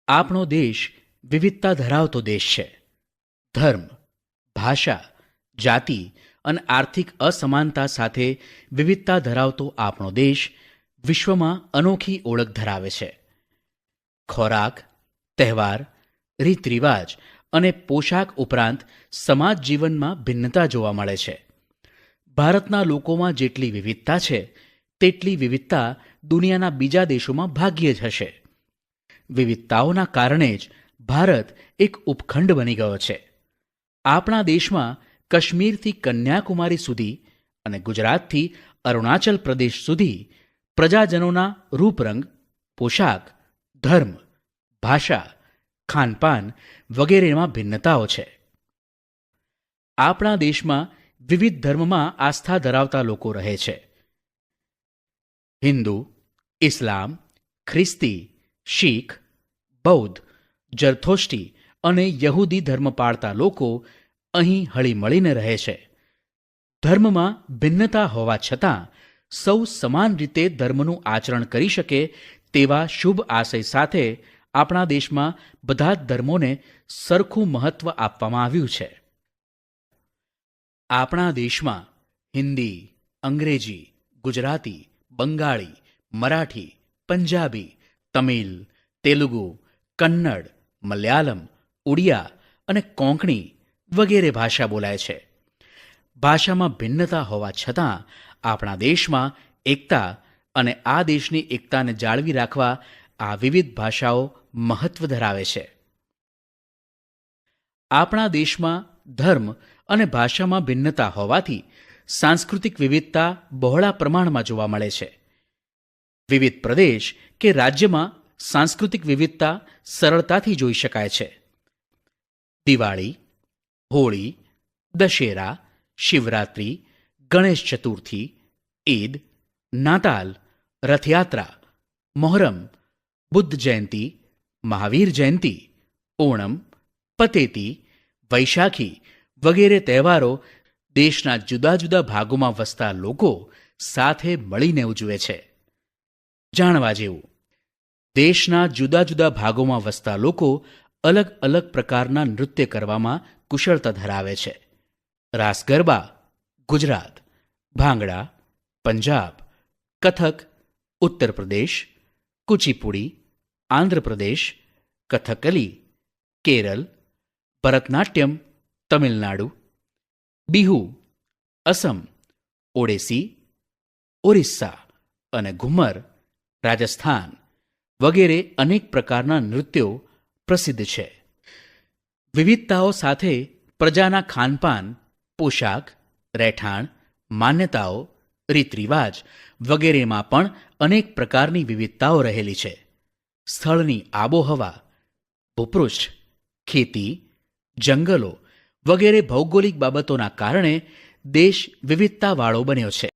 આપણો દેશ વિવિધતા ધરાવતો દેશ છે. ધર્મ, ભાષા, જાતિ અને આર્થિક અસમાનતા સાથે વિવિધતા ધરાવતો આપણો દેશ વિશ્વમાં અનોખી ઓળખ ધરાવે છે. ખોરાક, તહેવાર, રીત રિવાજ અને પોશાક ઉપરાંત સમાજ જીવનમાં ભિન્નતા જોવા મળે છે. ભારતના લોકોમાં જેટલી વિવિધતા છે તેટલી વિવિધતા દુનિયાના બીજા દેશોમાં ભાગ્યે જ હશે. વિવિધતાઓના કારણે જ ભારત એક ઉપખંડ બની ગયો છે. આપણા દેશમાં કાશ્મીરથી કન્યાકુમારી સુધી અને ગુજરાતથી અરુણાચલ પ્રદેશ સુધી પ્રજાજનોના રૂપરંગ, પોશાક, ધર્મ, ભાષા, ખાનપાન વગેરેમાં ભિન્નતાઓ છે. આપણા દેશમાં વિવિધ ધર્મમાં આસ્થા ધરાવતા લોકો રહે છે. હિન્દુ, ઇસ્લામ, ખ્રિસ્તી, શીખ, બૌદ્ધ, જરથોષ્ટી અને યહૂદી ધર્મ પાળતા લોકો અહીં હળીમળીને રહે છે. ધર્મમાં ભિન્નતા હોવા છતાં સૌ સમાન રીતે ધર્મનું આચરણ કરી શકે તેવા શુભ આશય સાથે આપણા દેશમાં બધા જ ધર્મોને સરખું મહત્વ આપવામાં આવ્યું છે. આપણા દેશમાં હિન્દી, અંગ્રેજી, ગુજરાતી, બંગાળી, મરાઠી, પંજાબી, તમિલ, તેલુગુ, કન્નડ, મલયાલમ, ઉડિયા અને કોંકણી વગેરે ભાષા બોલાય છે. ભાષામાં ભિન્નતા હોવા છતાં આપણા દેશમાં એકતા અને આ દેશની એકતાને જાળવી રાખવા આ વિવિધ ભાષાઓ મહત્વ ધરાવે છે. આપણા દેશમાં ધર્મ અને ભાષામાં ભિન્નતા હોવાથી સાંસ્કૃતિક વિવિધતા બહોળા પ્રમાણમાં જોવા મળે છે. વિવિધ પ્રદેશ કે રાજ્યમાં સાંસ્કૃતિક વિવિધતા સરળતાથી જોઈ શકાય છે. દિવાળી, હોળી, દશેરા, શિવરાત્રિ, ગણેશ ચતુર્થી, ઈદ, નાતાલ, રથયાત્રા, મોહરમ, બુદ્ધ જયંતી, મહાવીર જયંતી, ઓણમ, પતેતી, વૈશાખી વગેરે તહેવારો દેશના જુદા જુદા ભાગોમાં વસતા લોકો સાથે મળીને ઉજવે છે. જાણવા જેવું, દેશના જુદા જુદા ભાગોમાં વસતા લોકો અલગ અલગ પ્રકારના નૃત્ય કરવામાં કુશળતા ધરાવે છે. રાસ ગરબા ગુજરાત, ભાંગડા પંજાબ, કથક ઉત્તર પ્રદેશ, કુચીપુડી આંધ્રપ્રદેશ, કથકલી કેરળ, ભરતનાટ્યમ તમિલનાડુ, બિહુ અસમ, ઓડિસી, ઓરિસ્સા અને ઘુમર રાજસ્થાન વગેરે અનેક પ્રકારના નૃત્યો પ્રસિદ્ધ છે. વિવિધતાઓ સાથે પ્રજાના ખાનપાન, પોશાક, રહેઠાણ, માન્યતાઓ, રીત રિવાજ વગેરેમાં પણ અનેક પ્રકારની વિવિધતાઓ રહેલી છે. સ્થળની આબોહવા, ભૂપૃષ્ઠ, ખેતી, જંગલો વગેરે ભૌગોલિક બાબતોના કારણે દેશ વિવિધતાવાળો બન્યો છે.